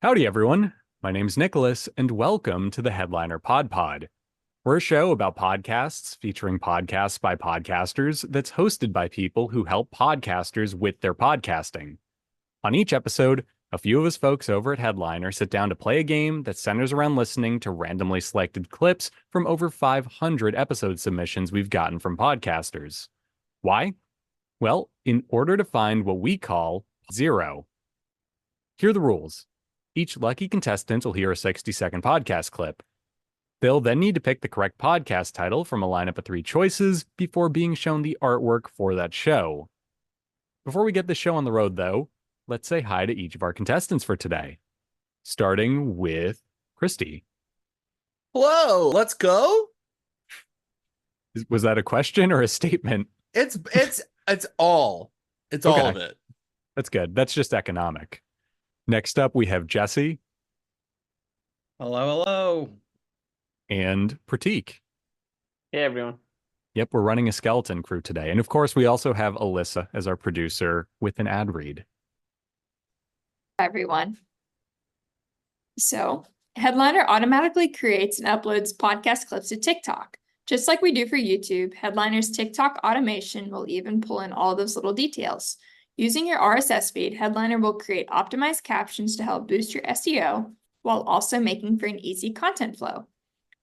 Howdy, everyone. My name's Nicholas, and welcome to the Headliner PodPod. We're a show about podcasts featuring podcasts by podcasters that's hosted by people who help podcasters with their podcasting. On each episode, a few of us folks over at Headliner sit down to play a game that centers around listening to randomly selected clips from over 500 episode submissions we've gotten from podcasters. Why? Well, in order to find what we call zero. Here are the rules. Each lucky contestant will hear a 60-second podcast clip. They'll then need to pick the correct podcast title from a lineup of 3 choices before being shown the artwork for that show. Before we get the show on the road, though, let's say hi to each of our contestants for today. Starting with Kristy. Hello, let's go. Was that a question or a statement? It's all. It's all of it. That's good. That's just economic. Next up, we have Jesse. Hello. And Prateek. Hey, everyone. Yep, we're running a skeleton crew today. And of course, we also have Alyssa as our producer with an ad read. Everyone. So, Headliner automatically creates and uploads podcast clips to TikTok. Just like we do for YouTube, Headliner's TikTok automation will even pull in all those little details. Using your RSS feed, Headliner will create optimized captions to help boost your SEO while also making for an easy content flow.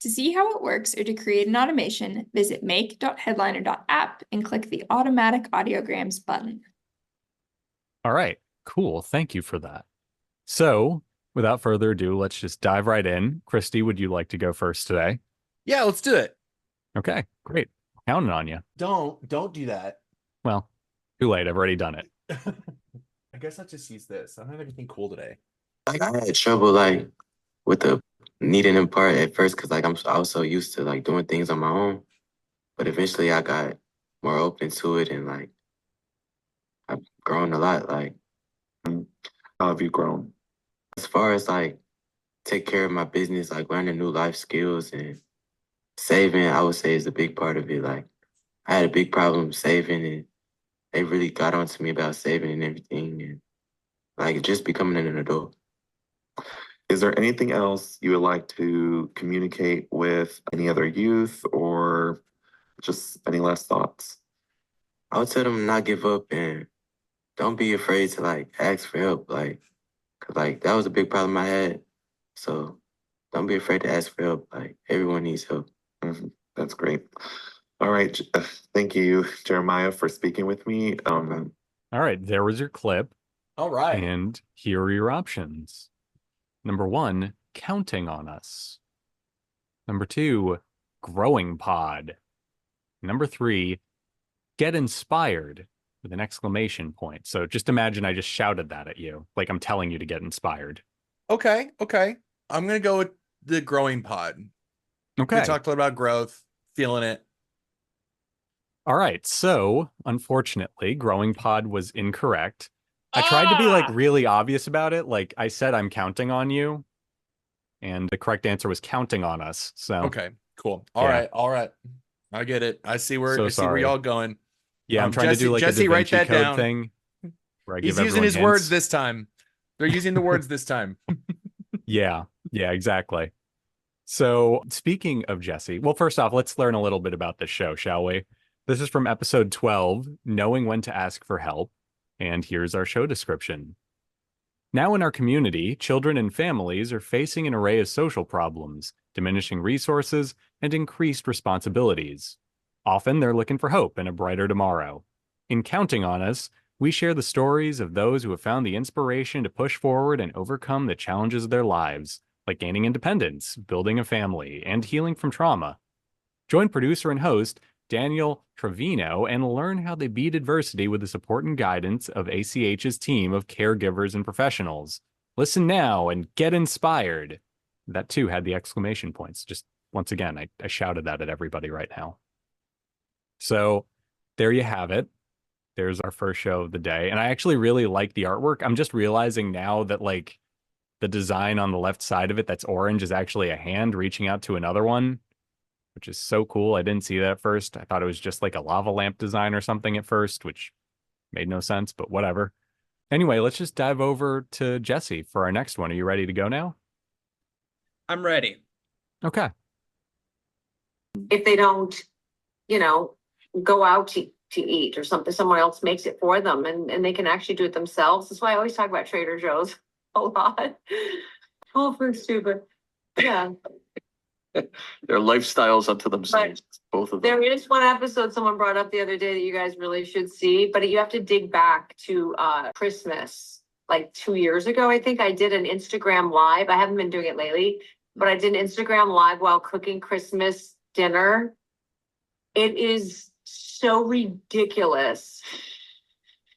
To see how it works or to create an automation, visit make.headliner.app and click the automatic audiograms button. All right, cool. Thank you for that. So, without further ado, let's just dive right in. Kristy, would you like to go first today? Yeah, let's do it. Okay, great. Counting on you. Don't do that. Well, too late. I've already done it. I guess I'll just use this. I don't have anything cool today. Like I had trouble with the needing him part at first because I was so used to doing things on my own, but eventually I got more open to it and I've grown a lot. How have you grown? As far as take care of my business, learning new life skills and saving, I would say is a big part of it. I had a big problem saving and they really got onto me about saving and everything and just becoming an adult. Is there anything else you would like to communicate with any other youth or just any last thoughts? I would tell them not give up and don't be afraid to ask for help. Cause that was a big problem I had. So don't be afraid to ask for help. Everyone needs help. Mm-hmm. That's great. All right. Thank you, Jeremiah, for speaking with me. All right, there was your clip. All right. And here are your options. Number 1, counting on us. Number 2, growing pod. Number 3, get inspired with an exclamation point. So just imagine I just shouted that at you, like I'm telling you to get inspired. Okay. I'm gonna go with the growing pod. Okay. We talked a lot about growth, feeling it. All right. So unfortunately, growing pod was incorrect. I tried to be really obvious about it. I said, I'm counting on you. And the correct answer was counting on us. So Okay, cool. All right. I get it. I see where y'all going. Yeah, I'm trying to do Jesse, a Da write Vinci that Code down. thing. Where I He's give using his everyone words hints. this time. They're using the words this time. Yeah, exactly. So speaking of Jesse, well, first off, let's learn a little bit about this show, shall we? This is from episode 12, Knowing When to Ask for Help. And here's our show description. Now in our community, children and families are facing an array of social problems, diminishing resources, and increased responsibilities. Often they're looking for hope and a brighter tomorrow. In Counting on Us, we share the stories of those who have found the inspiration to push forward and overcome the challenges of their lives, like gaining independence, building a family, and healing from trauma. Join producer and host Daniel Trevino and learn how they beat adversity with the support and guidance of ACH's team of caregivers and professionals. Listen now and get inspired. That too had the exclamation points. Just once again, I shouted that at everybody right now. So there you have it. There's our first show of the day. And I actually really like the artwork. I'm just realizing now that the design on the left side of it that's orange is actually a hand reaching out to another one, which is so cool. I didn't see that at first. I thought it was just like a lava lamp design or something at first, which made no sense, but whatever. Anyway, let's just dive over to Jesse for our next one. Are you ready to go now? I'm ready. Okay. If they don't, go out to eat or something, someone else makes it for them and they can actually do it themselves. That's why I always talk about Trader Joe's a lot. All for stupid. Yeah. Their lifestyles unto themselves, both of them. There is one episode someone brought up the other day that you guys really should see, but you have to dig back to Christmas, like 2 years ago. I think I did an Instagram live. I haven't been doing it lately, but I did an Instagram live while cooking Christmas dinner. It is so ridiculous.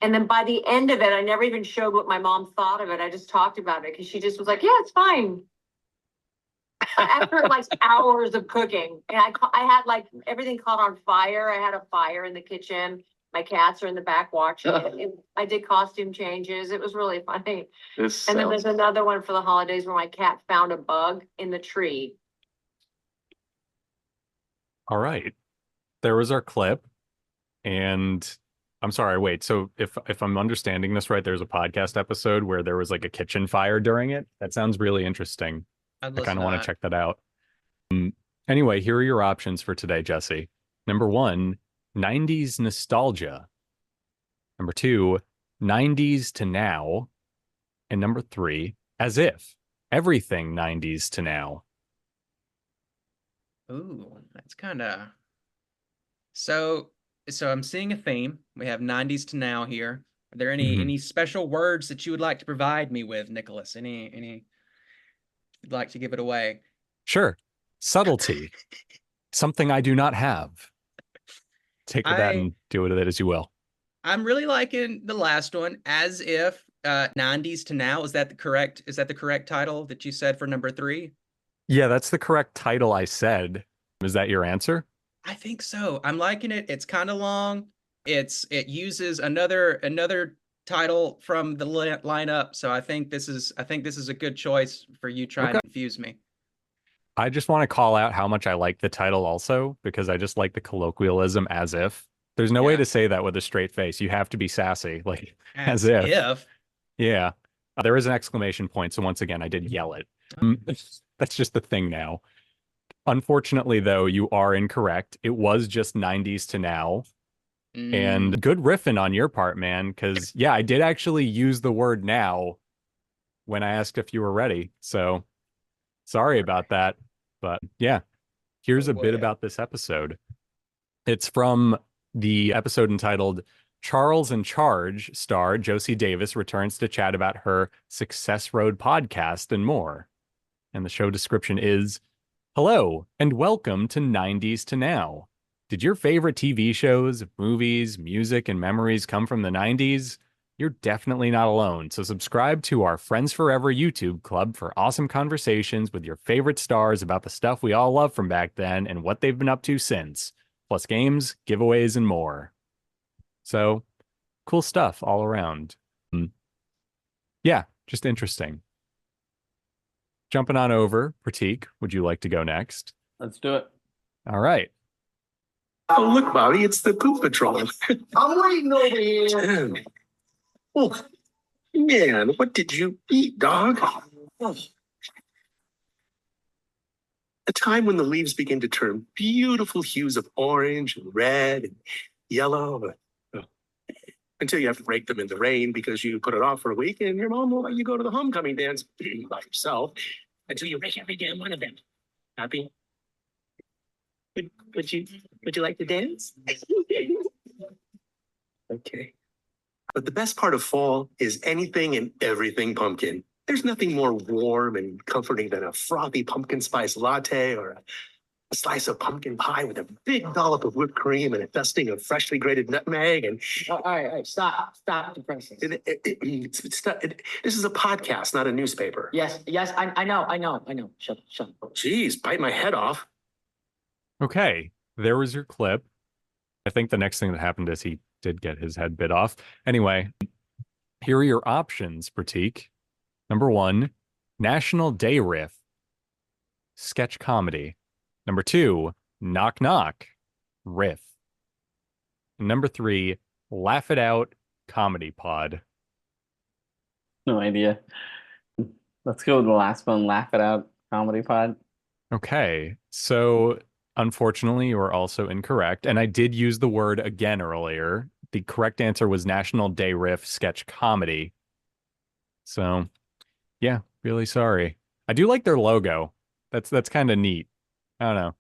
And then by the end of it, I never even showed what my mom thought of it. I just talked about it because she just was like, yeah, it's fine. After like hours of cooking, and I had like everything caught on fire. I had a fire in the kitchen. My cats are in the back watching it. I did costume changes. It was really funny. And then there's another one for the holidays where my cat found a bug in the tree. All right. There was our clip. And I'm sorry, wait. So if I'm understanding this right, there's a podcast episode where there was like a kitchen fire during it. That sounds really interesting. I kind of want to check that out. Anyway, here are your options for today, Jesse. Number 1, 90s nostalgia. Number 2, 90s to now. And number 3, as if. Everything 90s to now. Ooh, that's kind of... So I'm seeing a theme. We have 90s to now here. Are there any special words that you would like to provide me with, Nicholas? Any you'd like to give it away? Sure. Subtlety. Something I do not have. Take with that and do with it as you will. I'm really liking the last one, as if 90s to now. Is that the correct title that you said for number 3? Yeah, that's the correct title I said. Is that your answer? I think so. I'm liking it. It's kind of long. It uses another title from the lineup, so I think this is a good choice for you trying to confuse me. I just want to call out how much I like the title also, because I just like the colloquialism as if. There's no way to say that with a straight face. You have to be sassy, like as if. Yeah. There is an exclamation point, so once again, I did yell it. That's just the thing now. Unfortunately, though, you are incorrect. It was just 90s to now. And good riffing on your part, man, because, yeah, I did actually use the word now when I asked if you were ready. So sorry about that. But, yeah, here's a bit about this episode. It's from the episode entitled Charles in Charge. Star Josie Davis returns to chat about her Success Road podcast and more. And the show description is, hello, and welcome to 90s to Now. Did your favorite TV shows, movies, music, and memories come from the 90s? You're definitely not alone, so subscribe to our Friends Forever YouTube club for awesome conversations with your favorite stars about the stuff we all love from back then and what they've been up to since, plus games, giveaways, and more. So, cool stuff all around. Yeah, just interesting. Jumping on over, Prateek, would you like to go next? Let's do it. All right. Oh, look, Bobby, it's the Poop Patrol. I'm waiting over here. Oh, man, what did you eat, dog? Oh. A time when the leaves begin to turn beautiful hues of orange and red and yellow. Until you have to break them in the rain because you put it off for a week and your mom will let you go to the homecoming dance by yourself until you break every damn one of them. Happy? Would you like to dance? Okay. But the best part of fall is anything and everything pumpkin. There's nothing more warm and comforting than a frothy pumpkin spice latte or a slice of pumpkin pie with a big dollop of whipped cream and a dusting of freshly grated nutmeg. And all right, stop the process. This is a podcast, not a newspaper. Yes, I know. Shut up. Oh, geez, bite my head off. Okay, there was your clip. I think the next thing that happened is he did get his head bit off. Anyway, here are your options, Prateek. Number 1, National Day Riff. Sketch comedy. Number 2, Knock Knock. Riff. And number 3, Laugh It Out Comedy Pod. No idea. Let's go with the last one. Laugh it out. Comedy pod. Okay, so unfortunately, you are also incorrect. And I did use the word again earlier. The correct answer was National Day Riff Sketch Comedy. So, yeah, really sorry. I do like their logo. That's kind of neat. I don't know.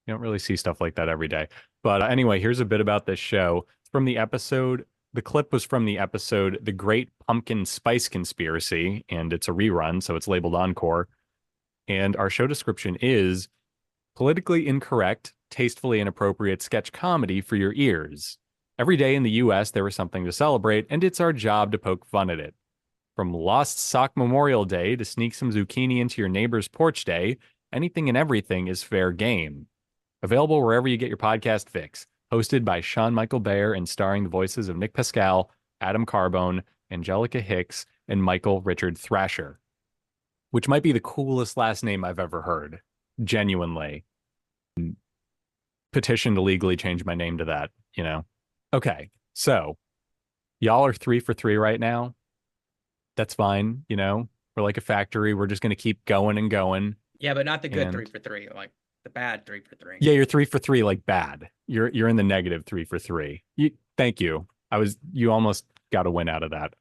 You don't really see stuff like that every day. But anyway, here's a bit about this show. It's from the episode. The clip was from the episode The Great Pumpkin Spice Conspiracy, and it's a rerun, so it's labeled Encore. And our show description is politically incorrect, tastefully inappropriate sketch comedy for your ears. Every day in the US, there is something to celebrate, and it's our job to poke fun at it. From Lost Sock Memorial Day to sneak some zucchini into your neighbor's porch day, anything and everything is fair game. Available wherever you get your podcast fix. Hosted by Sean Michael Bayer and starring the voices of Nick Pascal, Adam Carbone, Angelica Hicks, and Michael Richard Thrasher. Which might be the coolest last name I've ever heard. Genuinely. Petition to legally change my name to that, you know? Okay, so y'all are 3 for 3 right now. That's fine, you know? We're like a factory. We're just going to keep going and going. Yeah, but not the good 3 for 3, like the bad 3 for 3. Yeah, you're 3 for 3 like bad. You're in the negative 3 for 3. Thank you. You almost got a win out of that.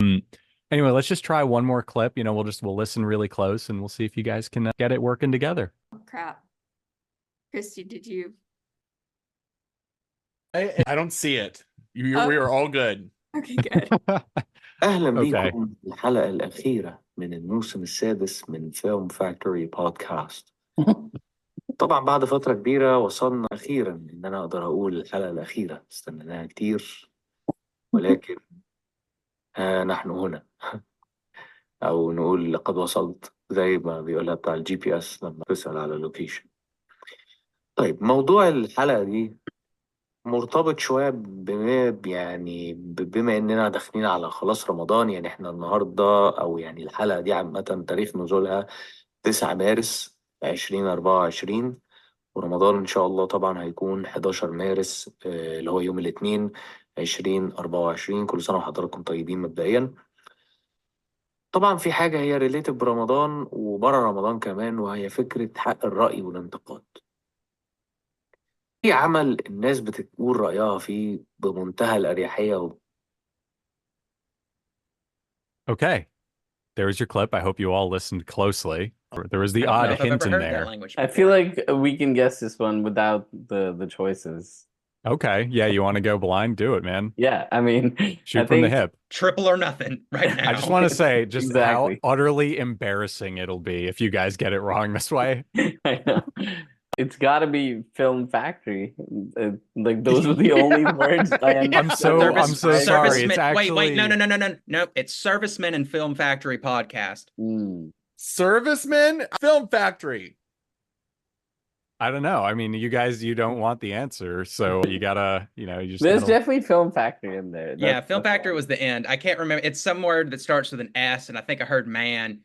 Anyway, let's just try one more clip. You know, we'll listen really close and we'll see if you guys can get it working together. Oh, crap. Kristy, did you? I don't see it. We are all good. Okay, good. أهلا بكم الحلقة الأخيرة من الموسم السادس من فيلم فاكتوري بودكاست. طبعا بعد فترة كبيرة وصلنا أخيرا إن أنا أقدر أقول الحلقة الأخيرة، استنيناها كتير ولكن نحن هنا. أو نقول لقد وصلت زي ما بيقولها بتاع الجي بي اس لما تسأل على اللوكيشن. طيب موضوع الحلقة دي مرتبط شوية بما إننا داخلين على خلاص رمضان. يعني إحنا النهاردة أو يعني الحلقة دي عامة تاريخ نزولها 9 مارس 2024، ورمضان إن شاء الله طبعا هيكون 11 مارس اللي هو يوم الاثنين 2024. كل سنة وحضراتكم طيبين مبدئيا. طبعا في حاجة هي ريليتد برمضان وبره رمضان كمان، وهي فكرة حق الرأي والانتقاد. في عمل الناس بتقول رأيها فيه بمنتهى الأريحية. Okay, there's your clip. I hope you all listened closely. There was the odd hint in there. I feel like we can guess this one without the choices. Okay, yeah, you want to go blind? Do it, man. Yeah, I mean, shoot from the hip. Triple or nothing right now. I just want to say just how utterly embarrassing it'll be if you guys get it wrong this way. I know. It's got to be Film Factory. Like those are the only words I understand. I'm so sorry. It's actually... Wait, no. It's Servicemen and Film Factory podcast. Servicemen, Film Factory. I don't know. I mean, you don't want the answer, so you gotta, There's definitely Film Factory in there. Yeah, Film Factory was the end. I can't remember. It's some word that starts with an S, and I think I heard man,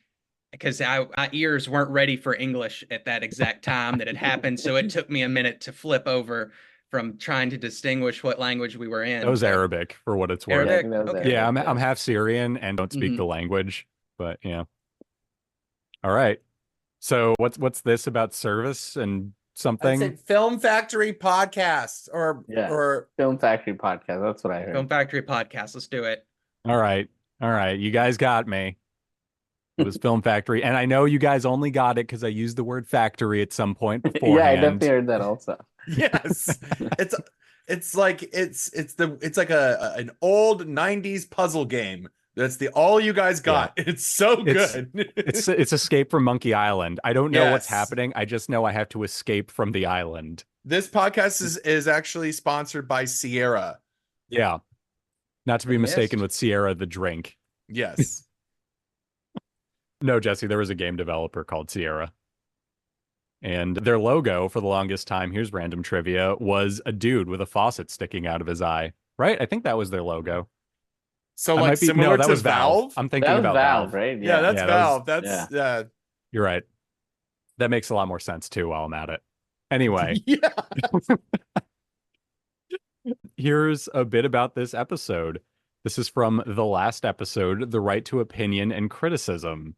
because my ears weren't ready for English at that exact time that it happened. So it took me a minute to flip over from trying to distinguish what language we were in. It was Arabic, for what it's worth. Arabic? Okay. Yeah, I'm half Syrian and don't speak the language, but yeah. All right. So what's this about service and something? I said Film Factory podcast or Film Factory podcast. That's what I heard. Film Factory podcast. Let's do it. All right. You guys got me. It was Film Factory, and I know you guys only got it because I used the word factory at some point beforehand. Yeah, I definitely heard that also. Yes, it's like an old 90s puzzle game. That's all you guys got. Yeah. It's so good. It's Escape from Monkey Island. I don't know what's happening. I just know I have to escape from the island. This podcast is actually sponsored by Sierra. Yeah, not to be mistaken with Sierra the drink. Yes. No, Jesse, there was a game developer called Sierra. And their logo for the longest time, here's random trivia, was a dude with a faucet sticking out of his eye. Right? I think that was their logo. So similar to was Valve? I'm thinking about Valve. Right? Yeah, that's Valve. That's You're right. That makes a lot more sense too while I'm at it. Anyway. Yeah. Here's a bit about this episode. This is from the last episode, The Right to Opinion and Criticism.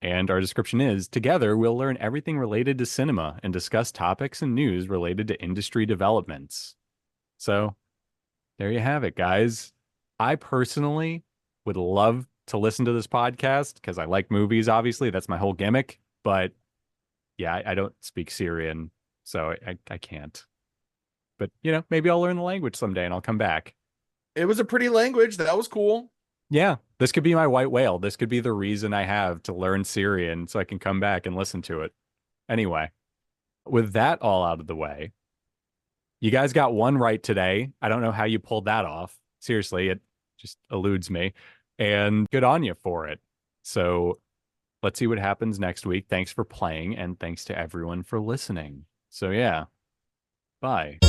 And our description is, together, we'll learn everything related to cinema and discuss topics and news related to industry developments. So there you have it, guys. I personally would love to listen to this podcast because I like movies, obviously. That's my whole gimmick. But yeah, I don't speak Syrian, so I can't. But, maybe I'll learn the language someday and I'll come back. It was a pretty language. That was cool. Yeah, this could be my white whale. This could be the reason I have to learn Syrian so I can come back and listen to it. Anyway, with that all out of the way, you guys got one right today. I don't know how you pulled that off. Seriously, it just eludes me. And good on you for it. So let's see what happens next week. Thanks for playing, and thanks to everyone for listening. So yeah, bye.